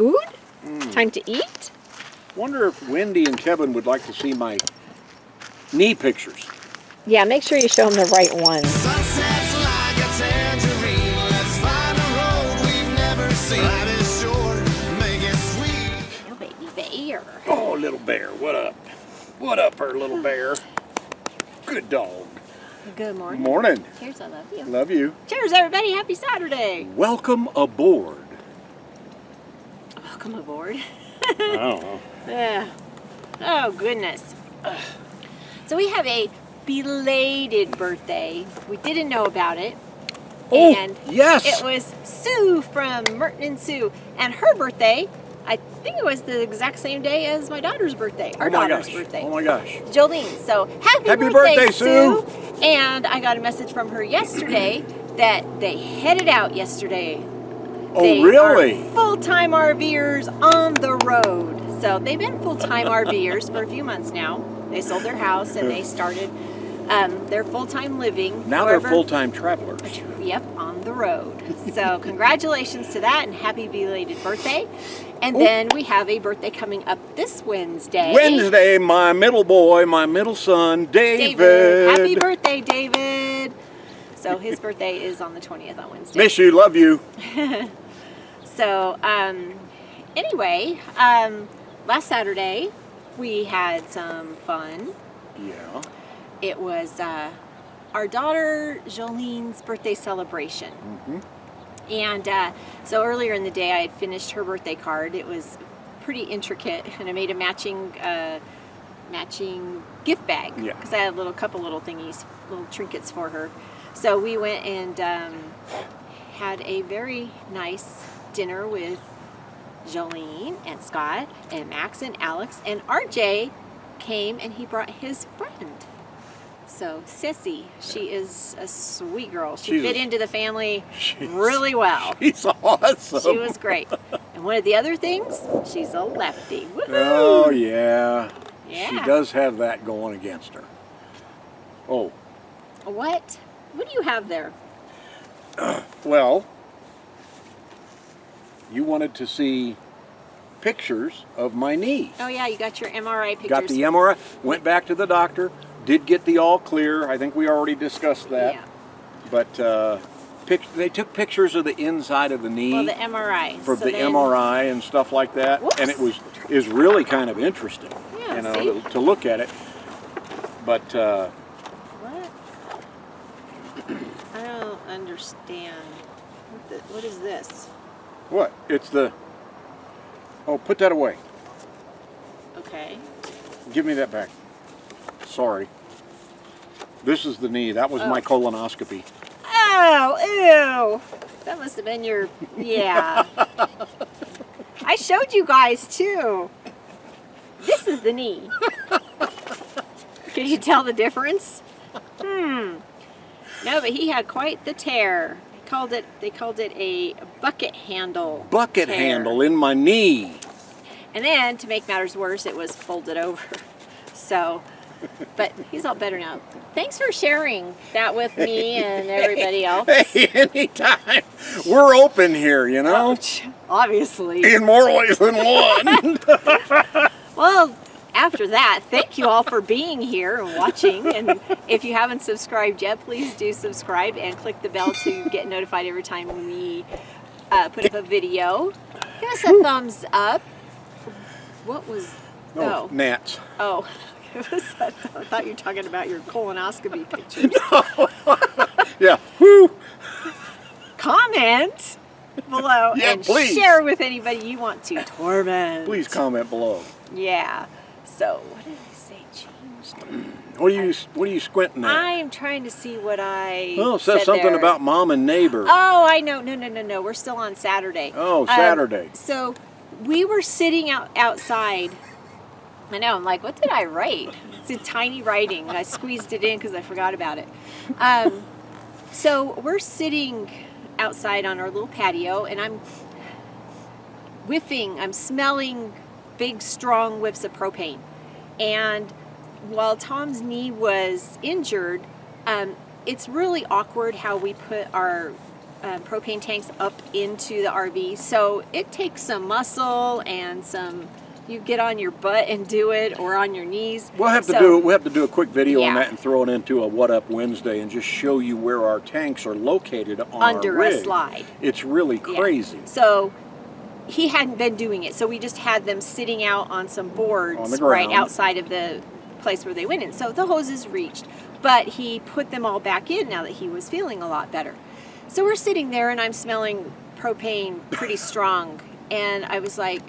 food? Time to eat? Wonder if Wendy and Kevin would like to see my knee pictures. Yeah, make sure you show them the right ones. Sunsets like a tangerine. Let's find a road we've never seen. Life is short, make it sweet. Oh, baby bear. Oh, little bear, what up? What up, her little bear? Good dog. Good morning. Morning. Cheers, I love you. Love you. Cheers, everybody. Happy Saturday. Welcome aboard. Welcome aboard. I don't know. Yeah. Oh, goodness. So we have a belated birthday. We didn't know about it. Oh, And yes. it was Sue from Merton and Sue. And her birthday, I think it was the exact same day as my daughter's birthday. Our daughter's birthday. Oh my gosh. Jolene. So happy birthday, Sue. And I got a message from her yesterday that they headed out yesterday. Oh, They really? are full-time RVers on the road. So they've been full-time RVers for a few months now. They sold their house and they started their full-time living. Now However, they're full-time travelers. Yep, on the road. So congratulations to that and happy belated birthday. And then we have a birthday coming up this Wednesday. Wednesday, my middle boy, my middle son, David. Happy birthday, David. So his birthday is on the 20th on Wednesday. Miss you, love you. So, anyway, last Saturday we had some fun. Yeah. It was our daughter Jolene's birthday celebration. And so earlier in the day I had finished her birthday card. It was pretty intricate and I made a matching gift bag. Yeah. Because I had a couple little thingies, little trinkets for her. So we went and had a very nice dinner with Jolene and Scott and Max and Alex, and RJ came and he brought his friend. So Sissy, she is a sweet girl. She fit into the family really well. She's awesome. She was great. And one of the other things, she's a lefty. Woohoo! Oh, yeah. Yeah. She does have that going against her. Oh, What do you have there? well, you wanted to see pictures of my knee. Oh yeah, you got your MRI pictures. Got the MRI, went back to the doctor, did get the all clear. I think we already discussed that. Yeah. But they took pictures of the inside of the knee. Well, the MRI. For So the then- MRI and stuff like that. Whoops. And it is really kind of interesting, Yeah, you know, see? to look at it. But What? I don't understand. What is this? what? It's the... Oh, put that away. Okay. Give me that back. Sorry. This is the knee. That was my colonoscopy. Oh, ew. That must have been your, yeah. I showed you guys too. This is the knee. Can you tell the difference? No, but he had quite the tear. They called it a bucket handle. Bucket tear. handle in my knee. And then, to make matters worse, it was folded over. So, but he's all better now. Thanks for sharing that with me and everybody else. Hey, anytime. We're open here, you know? Obviously. In more ways than one. Well, after that, thank you all for being here and watching. And if you haven't subscribed yet, please do subscribe and click the bell to get notified every time we put up a video. Give us a thumbs up. What was... Oh, gnats. Oh. I thought you were talking about your colonoscopy pictures. Yeah. Woo. Comment below Yeah, and please. share with anybody you want to torment. Please comment below. Yeah. So, what did I say? Changed. What are you squinting at? I'm trying to see what I Oh, it says said something there. about mom and neighbor. Oh, I know. No. We're still on Saturday. Oh, Saturday. So, we were sitting outside. I know. I'm like, what did I write? It's a tiny writing. I squeezed it in because I forgot about it. So we're sitting outside on our little patio, and I'm smelling big, strong whiffs of propane. And while Tom's knee was injured, it's really awkward how we put our propane tanks up into the RV. So it takes some muscle and you get on your butt and do it, or on your knees. We'll have to do a quick video on that and throw it into a What Up Wednesday and just show you where our tanks are located on under our rig. a slide. It's really crazy. Yeah. So he hadn't been doing it, so we just had them sitting out on some boards on the ground, right outside of the place where they went in. So the hoses reached, but he put them all back in now that he was feeling a lot better. So we're sitting there and I'm smelling propane pretty strong, and I was like,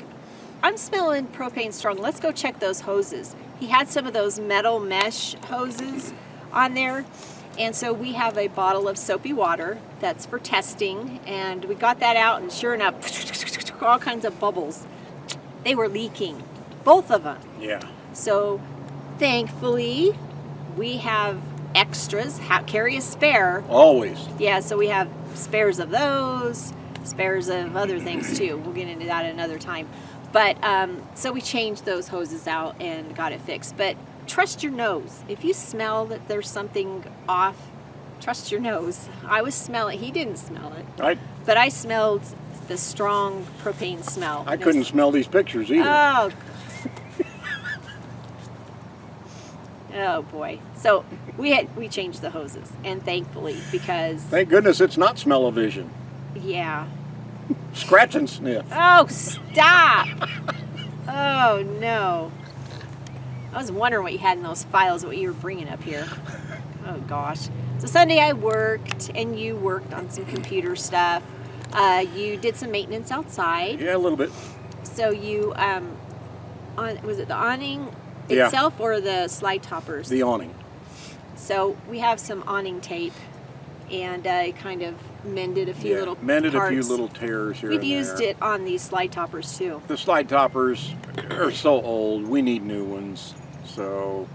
I'm smelling propane strong. Let's go check those hoses. He had some of those metal mesh hoses on there. And so we have a bottle of soapy water that's for testing. And we got that out, and sure enough, all kinds of bubbles. They were leaking, both of them. Yeah. So thankfully, we have extras. Carry a spare. Always. Yeah, so we have spares of those, spares of other things too. We'll get into that another time. But so we changed those hoses out and got it fixed. But trust your nose. If you smell that there's something off, trust your nose. I was smelling. He didn't smell it. But I smelled the strong propane smell. I couldn't smell these pictures either. Oh. Oh boy. So we changed the hoses, and thankfully, because Thank goodness it's not smell-o-vision. yeah. Scratch and sniff. Oh, stop! Oh, no. I was wondering what you had in those files, what you were bringing up here. Oh, gosh. So Sunday I worked, and you worked on some computer stuff. You did some maintenance outside. Yeah, a little bit. So you, was it the awning itself or the slide toppers? The awning. So we have some awning tape, and kind of mended a few little mended parts. a few little tears here. We've and used there. it on these slide toppers too. The slide toppers are so old. We need new ones. So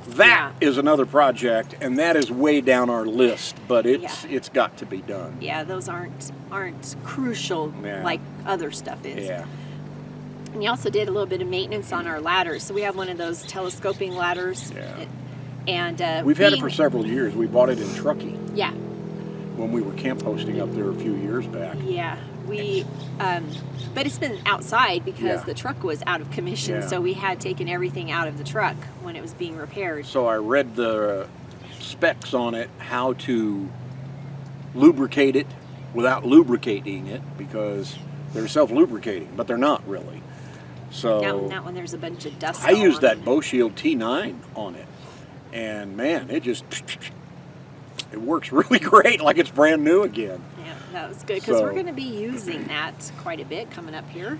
that is another project, and that is way down our list. But it's got to be done. Yeah, those aren't crucial like other stuff is. Yeah. And you also did a little bit of maintenance on our ladders. So we have one of those telescoping ladders. Yeah. And we've had it for several years. We bought it in Truckee. Yeah. When we were camp hosting up there a few years back. Yeah, but it's been outside because the truck was out of commission, so we had taken everything out of the truck when it was being repaired. So I read the specs on it, how to lubricate it without lubricating it, because they're self-lubricating, but they're not really. So not when there's a bunch of dust. I used that Bow Shield T9 on it, and man, it works really great, like it's brand new again. Yeah, that was good, because we're going to be using that quite a bit coming up here.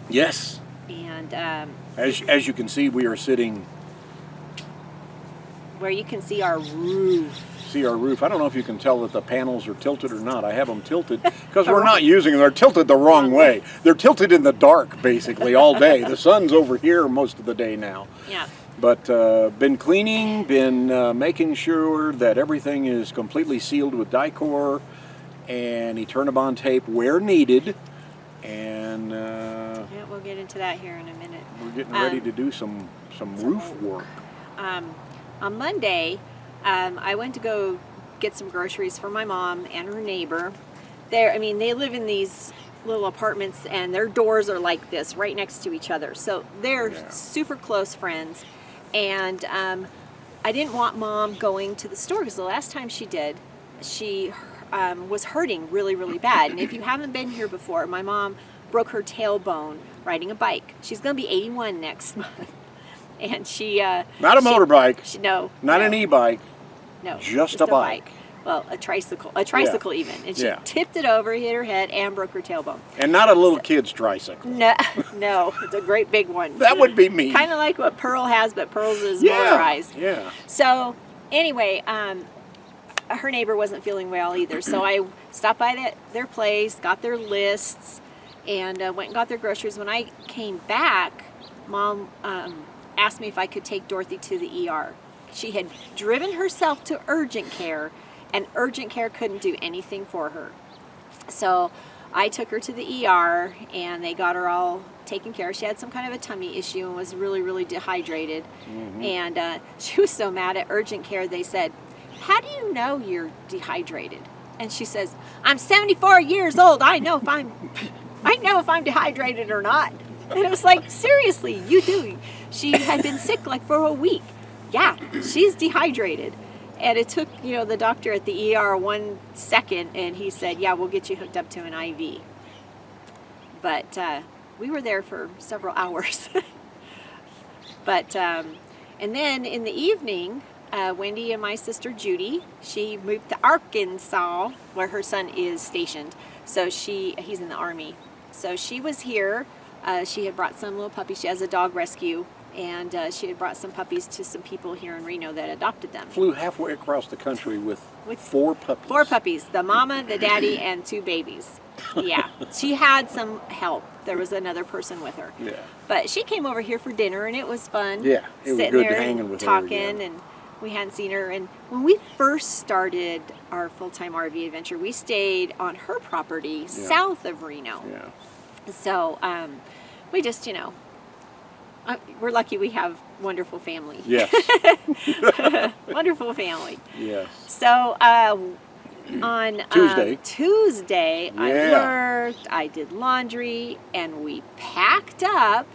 Yes. And as you can see, we are sitting where you can see our roof. I don't know if you can tell that the panels are tilted or not. I have them tilted because we're not using them. They're tilted the wrong way. They're tilted in the dark basically all day. The sun's over here most of the day now. Yeah. But been cleaning, been making sure that everything is completely sealed with Dicor and Eternabond tape where needed. And we'll get into that here in a minute. We're getting ready to do some roof work. On Monday, I went to go get some groceries for my mom and her neighbor. They live in these little apartments, and their doors are like this, right next to each other. So they're super close friends. And I didn't want Mom going to the store, because the last time she did, she was hurting really, really bad. And if you haven't been here before, my mom broke her tailbone riding a bike. She's going to be 81 next month. And she... not a motorbike. No. Not an e-bike. No. Just a bike. Well, a tricycle even. And she tipped it over, hit her head, and broke her tailbone. And not a little kid's tricycle. No, it's a great big one. That would be me. Kind of like what Pearl has, but Pearl's is motorized. Yeah. So anyway, her neighbor wasn't feeling well either. So I stopped by their place, got their lists, and went and got their groceries. When I came back, Mom asked me if I could take Dorothy to the ER. She had driven herself to urgent care, and urgent care couldn't do anything for her. So I took her to the ER, and they got her all taken care of. She had some kind of a tummy issue and was really, really dehydrated. Mm-hmm. And she was so mad at urgent care. They said, "How do you know you're dehydrated?" And she says, I'm 74 years old. I know if I'm dehydrated or not. And it was like, seriously, you do. She had been sick like for a week. Yeah, she's dehydrated. And it took, the doctor at the ER 1 second, and he said, yeah, we'll get you hooked up to an IV. But we were there for several hours. But, and then in the evening, Wendy and my sister Judy, she moved to Arkansas, where her son is stationed. So he's in the Army. So she was here. She had brought some little puppies. She has a dog rescue, and she had brought some puppies to some people here in Reno that adopted them. Flew halfway across the country with 4 puppies. 4 puppies, the mama, the daddy, and 2 babies. Yeah, she had some help. There was another person with her. Yeah. But she came over here for dinner, and it was fun. Yeah, it was sitting good there hanging with her talking, again. and we hadn't seen her. And when we first started our full-time RV adventure, we stayed on her property south of Reno. Yeah. So we just, we're lucky we have wonderful family. Yes. Wonderful family. Yes. So on Tuesday, I worked, I did laundry, and we packed up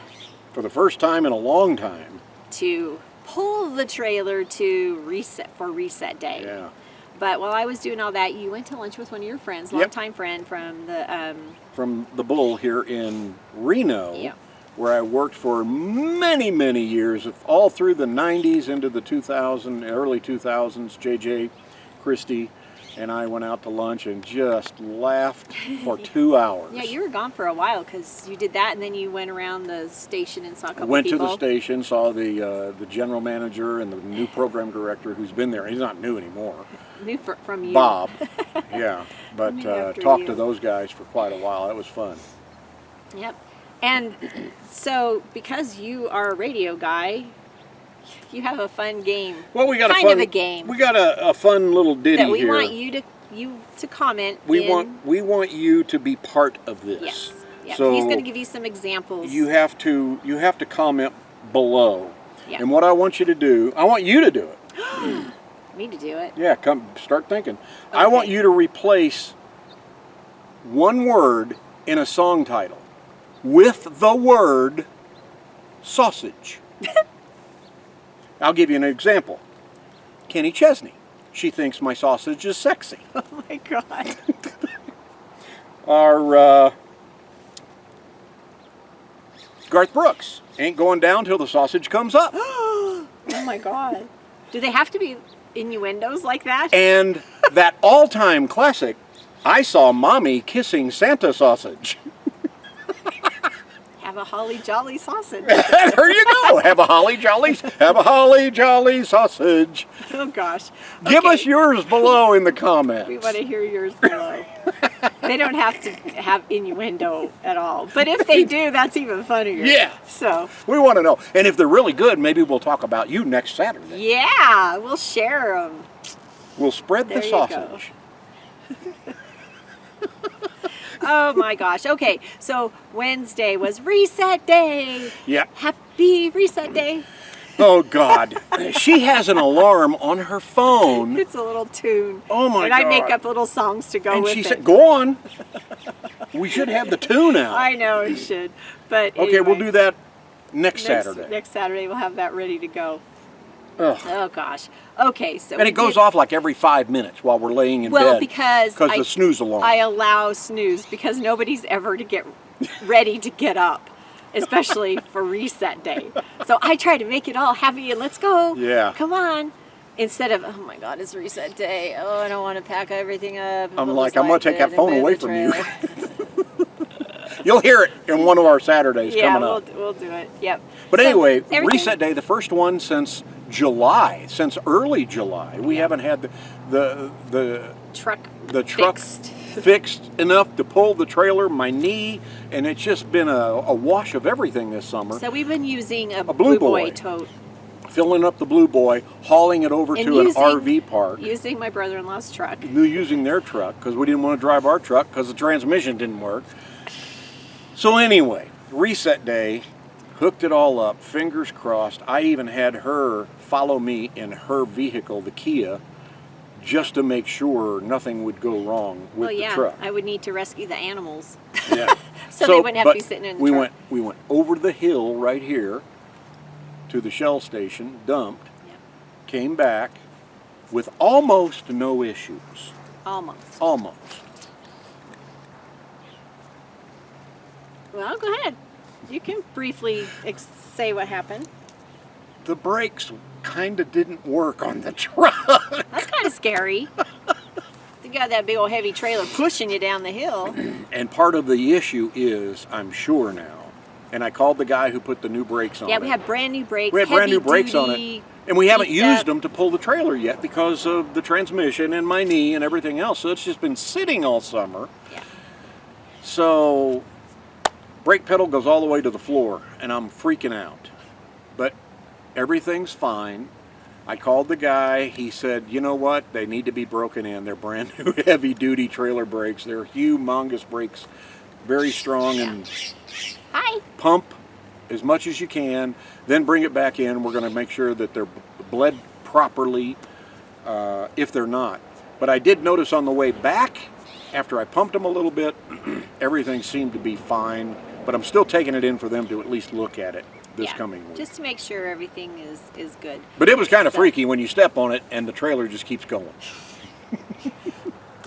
For the first time in a long time. to pull the trailer to reset day. Yeah. But while I was doing all that, you went to lunch with one of your friends, Yep. longtime friend from the From the Bull here in Reno, Yeah. where I worked for many, many years, all through the 90s into the early 2000s. JJ, Christy, and I went out to lunch and just laughed for 2 hours. Yeah, you were gone for a while because you did that, and then you went around the station and saw a couple Went people. to the station, saw the general manager and the new program director who's been there. He's not new anymore. New from you. Bob. Yeah. But Named after talked you. to those guys for quite a while. That was fun. Yep. And so, because you are a radio guy, you have a fun game. Well, we got kind of a game We got a fun little ditty that we here. want you to comment. We want you to be part of this. Yes. Yeah. So He's going to give you some examples. you have to comment below. Yeah. And what I want you to do, I want you to do it. Me to do it. Yeah, come start thinking. I want you to replace one word in a song title with the word sausage. I'll give you an example. Kenny Chesney. She thinks my sausage is sexy. Oh my God. Our Garth Brooks. Ain't going down till the sausage comes up. Oh my God. Do they have to be innuendos like that? And that all-time classic, I saw Mommy kissing Santa sausage. Have a holly jolly sausage. There you go. Have a holly jolly sausage. Oh gosh. Give Okay. us yours below in the We comments. want to hear yours below. They don't have to have innuendo at all. But if they do, that's even funnier. Yeah. So, We want to know. And if they're really good, maybe we'll talk about you next Saturday. yeah, we'll share them. We'll spread There the you go. sausage. Oh my gosh. Okay, so Wednesday was reset day. Yeah. Happy reset day. Oh, God. She has an alarm on her phone. It's a little tune. Oh, my And I make God. up little songs to go And with she it. said, go on. We should have the tune out. I know it should. But Okay, we'll anyway, do that next Saturday. Next Saturday we'll have that ready to go. Ugh. Oh gosh. Okay, so And it goes off like every 5 minutes while we're laying in well bed. because the snooze alarm. I allow snooze because nobody's ever to get ready to get up, especially for reset day. So I try to make it all happy and let's go. Yeah. Come on. Instead of, oh my God, it's reset day. Oh, I don't want to pack everything up. I'm Put like, this I'm gonna light take that in phone and away put the from you. trailer. You'll hear it in one of our Saturdays Yeah, coming up. we'll do it. Yep. But So, anyway, everything- reset day, the first one since July, since early July. We haven't had the truck truck fixed. fixed enough to pull the trailer, my knee, and it's just been a wash of everything this summer. So we've been using a Blue Blue Boy Boy. tote. Filling up the Blue Boy, hauling it over And to an using- RV park. Using my brother-in-law's truck. Using their truck because we didn't want to drive our truck because the transmission didn't work. So anyway, reset day, hooked it all up, fingers crossed. I even had her follow me in her vehicle, the Kia, just to make sure nothing would go wrong with Well, yeah, the truck. I would need to rescue the animals. Yeah. So they wouldn't have to be but sitting in the we truck. We went over the hill right here to the Shell station, dumped, Yeah. came back with almost no issues. Almost. Almost. Well, go ahead. You can briefly say what happened. The brakes kind of didn't work on the truck. That's kind of scary. You got that big old heavy trailer pushing you down the hill. And part of the issue is, I'm sure now, and I called the guy who put the new brakes on it. Yeah, we have brand new brakes. We had brand new heavy brakes on duty, it. And we haven't beefed used up. them to pull the trailer yet because of the transmission and my knee and everything else. So it's just been sitting all summer. Yeah. So brake pedal goes all the way to the floor and I'm freaking out. But everything's fine. I called the guy. He said, you know what? They need to be broken in. They're brand new heavy duty trailer brakes. They're humongous brakes. Very strong and Hi. pump as much as you can, then bring it back in. We're going to make sure that they're bled properly if they're not. But I did notice on the way back, after I pumped them a little bit, everything seemed to be fine. But I'm still taking it in for them to at least look at it this coming week. Just to make sure everything is good. But it was kind of freaky when you step on it and the trailer just keeps going.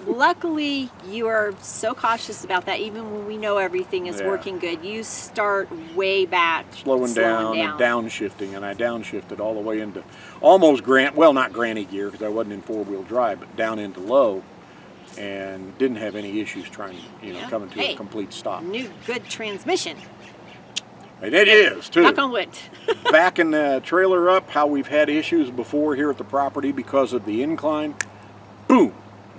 Luckily, you are so cautious about that. Even when we know everything is Yeah. working good, you start way back, Slowing down and downshifting, and I downshifted all the way into almost not granny gear because I wasn't in four-wheel drive, but down into low, and didn't have any issues trying, coming to a complete stop. New good transmission. And it is too. Knock on wood. Backing the trailer up, how we've had issues before here at the property because of the incline. Boom,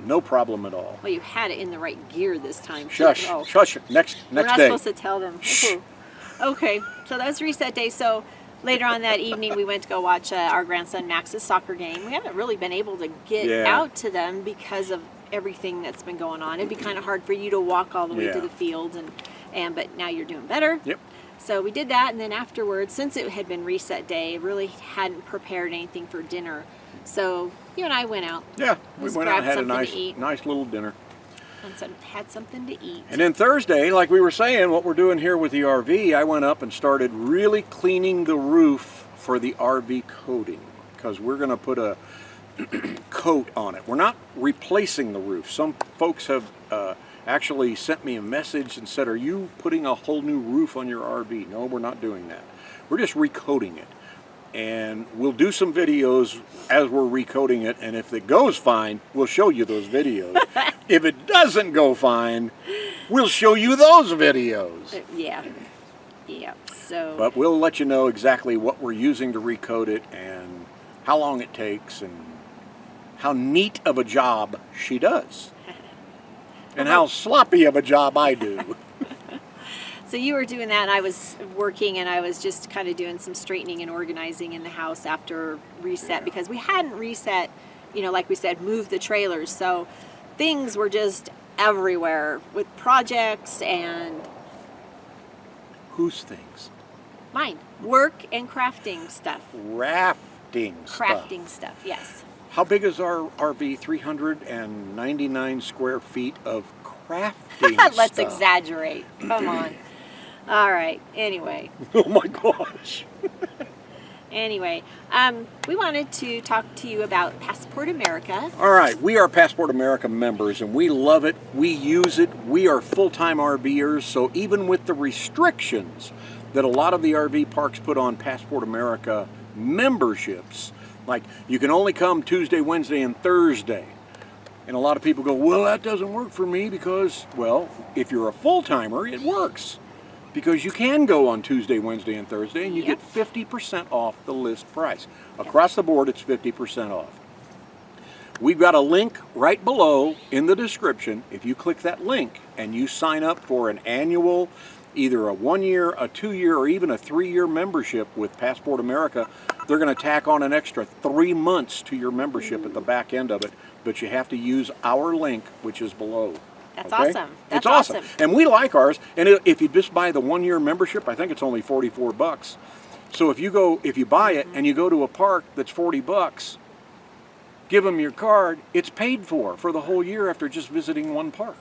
no problem at all. Well, you had it in the right gear this time. Shush, Oh. shush. Next We're not day. supposed to tell them. Shh. Okay, so that was reset day. So later on that evening, we went to go watch our grandson Max's soccer game. We haven't really been able to get out to them because of everything that's been going on. It'd be kind of hard for you to walk all the way to the field, but now you're doing better. Yep. So we did that, and then afterwards, since it had been reset day, really hadn't prepared anything for dinner. So you and I went out. Yeah, we Just went out and had a grabbed something to eat. nice little dinner. And had something to eat. And then Thursday, like we were saying, what we're doing here with the RV, I went up and started really cleaning the roof for the RV coating because we're going to put a coat on it. We're not replacing the roof. Some folks have actually sent me a message and said, are you putting a whole new roof on your RV? No, we're not doing that. We're just recoating it. And we'll do some videos as we're recoating it, and if it goes fine, we'll show you those videos. If it doesn't go fine, we'll show you those videos. Yeah. So. But we'll let you know exactly what we're using to recoat it and how long it takes and how neat of a job she does. And how sloppy of a job I do. So you were doing that, and I was working, and I was just kind of doing some straightening and organizing in the house after reset because we hadn't reset, like we said, moved the trailers. So things were just everywhere with projects and... Whose things? Mine. Work and crafting stuff. Crafting stuff, yes. How big is our RV? 399 square feet of crafting Let's stuff. exaggerate. Come on. All right. Anyway. Oh my gosh. Anyway, we wanted to talk to you about Passport America. All right, we are Passport America members and we love it. We use it. We are full-time RVers, so even with the restrictions that a lot of the RV parks put on Passport America memberships, like you can only come Tuesday, Wednesday, and Thursday. And a lot of people go, well, that doesn't work for me because, well, if you're a full-timer, it works. Because you can go on Tuesday, Wednesday, and Thursday, and you get 50% off the list price. Across the board, it's 50% off. We've got a link right below in the description. If you click that link and you sign up for an annual, either a 1-year, a 2-year, or even a 3-year membership with Passport America, they're going to tack on an extra 3 months to your membership at the back end of it. But you have to use our link, which is below. That's okay? awesome. That's it's awesome. And we like ours. And if you just buy the 1-year membership, I think it's only $44. So if you buy it and you go to a park that's $40, give them your card, it's paid for the whole year after just visiting one park.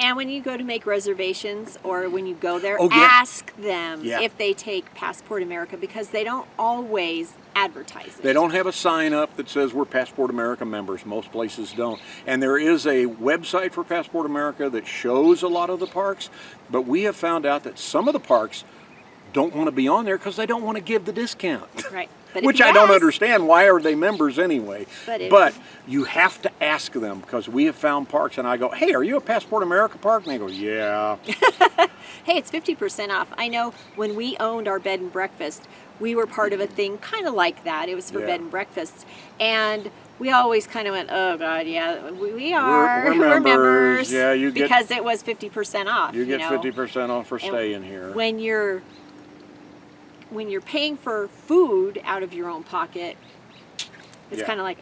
And when you go to make reservations or when you go there, Oh, yeah. ask them Yeah. if they take Passport America because they don't always advertise it. They don't have a sign up that says we're Passport America members. Most places don't. And there is a website for Passport America that shows a lot of the parks, but we have found out that some of the parks don't want to be on there because they don't want to give the discount. Right. But if Which you I don't ask- understand. Why are they members anyway? But You have to ask them because we have found parks and I go, hey, are you a Passport America park? And they go, yeah. Hey, it's 50% off. I know when we owned our bed and breakfast, we were part of a thing kind of like that. It was for Yeah. bed and breakfasts. And we always kind of went, oh, God, yeah, we are. We're members. Yeah, you get- because it was 50% off. You get know? 50% off for And staying here. When you're paying for food out of your own pocket, it's Yeah. kind of like,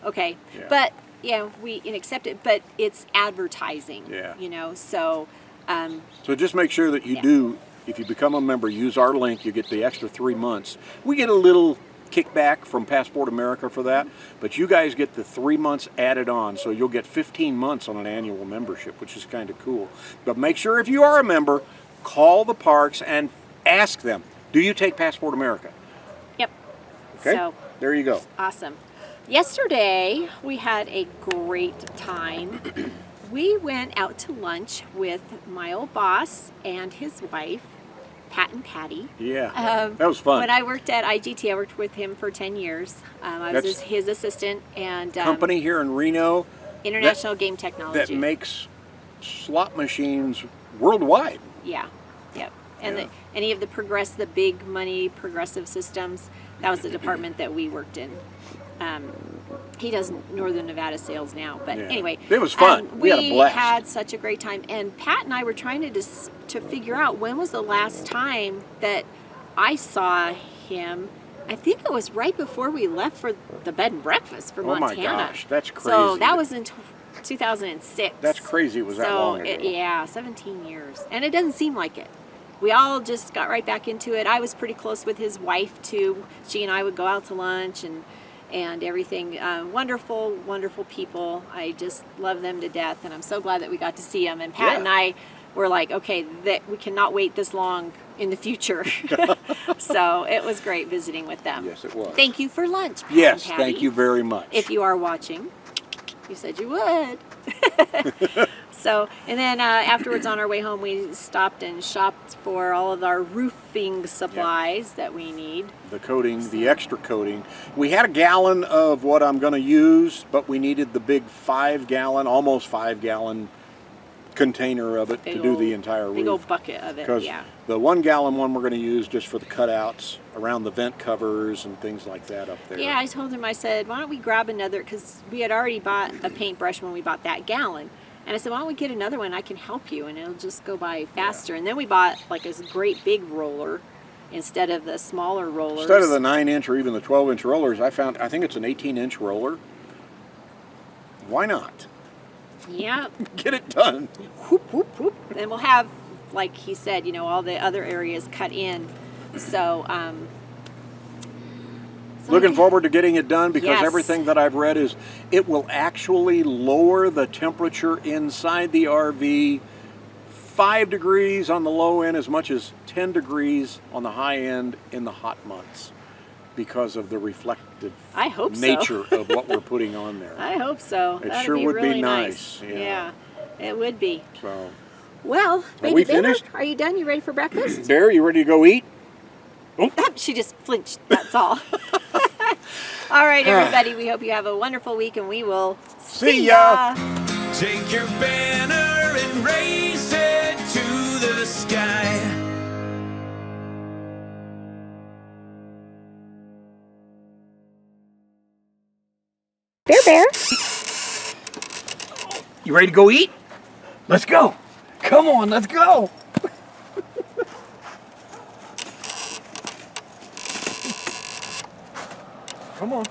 okay. Yeah. But, yeah, we can accept it, but it's advertising. Yeah. So... So just make sure that you Yeah. do, if you become a member, use our link, you get the extra 3 months. We get a little kickback from Passport America for that, but you guys get the 3 months added on, so you'll get 15 months on an annual membership, which is kind of cool. But make sure if you are a member, call the parks and ask them, do you take Passport America? Yep. Okay, So, there you go. awesome. Yesterday, we had a great time. We went out to lunch with my old boss and his wife, Pat and Patty. Yeah, that was fun. When I worked at IGT, I worked with him for 10 years. I was That's- his assistant and Company here in Reno International Game Technology. that makes slot machines worldwide. Yeah, yep. And Yeah. any of the big money progressive systems, that was the department that we worked in. He does Northern Nevada sales now, but Yeah. anyway. It was fun. We had a blast. had such a great time. And Pat and I were trying to figure out when was the last time that I saw him. I think it was right before we left for the bed and breakfast for Oh my Montana. gosh, that's So crazy. that was in 2006. That's crazy it was that long ago. Yeah, 17 years. And it doesn't seem like it. We all just got right back into it. I was pretty close with his wife, too. She and I would go out to lunch and everything. Wonderful, wonderful people. I just love them to death, and I'm so glad that we got to see them. And Pat Yeah. and I were like, okay, that we cannot wait this long in the future. So it was great visiting with them. Yes, it was. Thank you for lunch, Pat Yes, and Patty. thank you very much. If you are watching, you said you would. So, and then afterwards on our way home, we stopped and shopped for all of our roofing supplies that we need. The coating, the extra coating. We had a gallon of what I'm going to use, but we needed the big 5-gallon, almost 5-gallon container of it Big to do the old- entire roof. Big old bucket of it, Because yeah. the 1-gallon one we're going to use just for the cutouts around the vent covers and things like that up there. Yeah, I told him, I said, why don't we grab another, because we had already bought a paintbrush when we bought that gallon. And I said, why don't we get another one? I can help you, and it'll just go by faster. And then we bought like this great big roller instead of the smaller rollers. Instead of the 9-inch or even the 12-inch rollers, I think it's an 18-inch roller. Why not? Yeah. Get it done. Whoop, whoop, whoop. And we'll have, like he said, all the other areas cut in. So, Looking forward to getting it done because Yes. everything that I've read is it will actually lower the temperature inside the RV 5 degrees on the low end, as much as 10 degrees on the high end in the hot months because of the reflective I hope so. nature of what we're putting on there. I hope so. It That'd sure be would be really nice, yeah. Yeah, it would be. So, Well, we baby Bear, finished? are you done? You ready for breakfast? Bear, you ready to go eat? She just flinched, that's all. All right, everybody, we hope you have a wonderful week, and we will See ya. Take your banner and raise it to the sky. Bear. You ready to go eat? Let's go. Come on, let's go. Come on.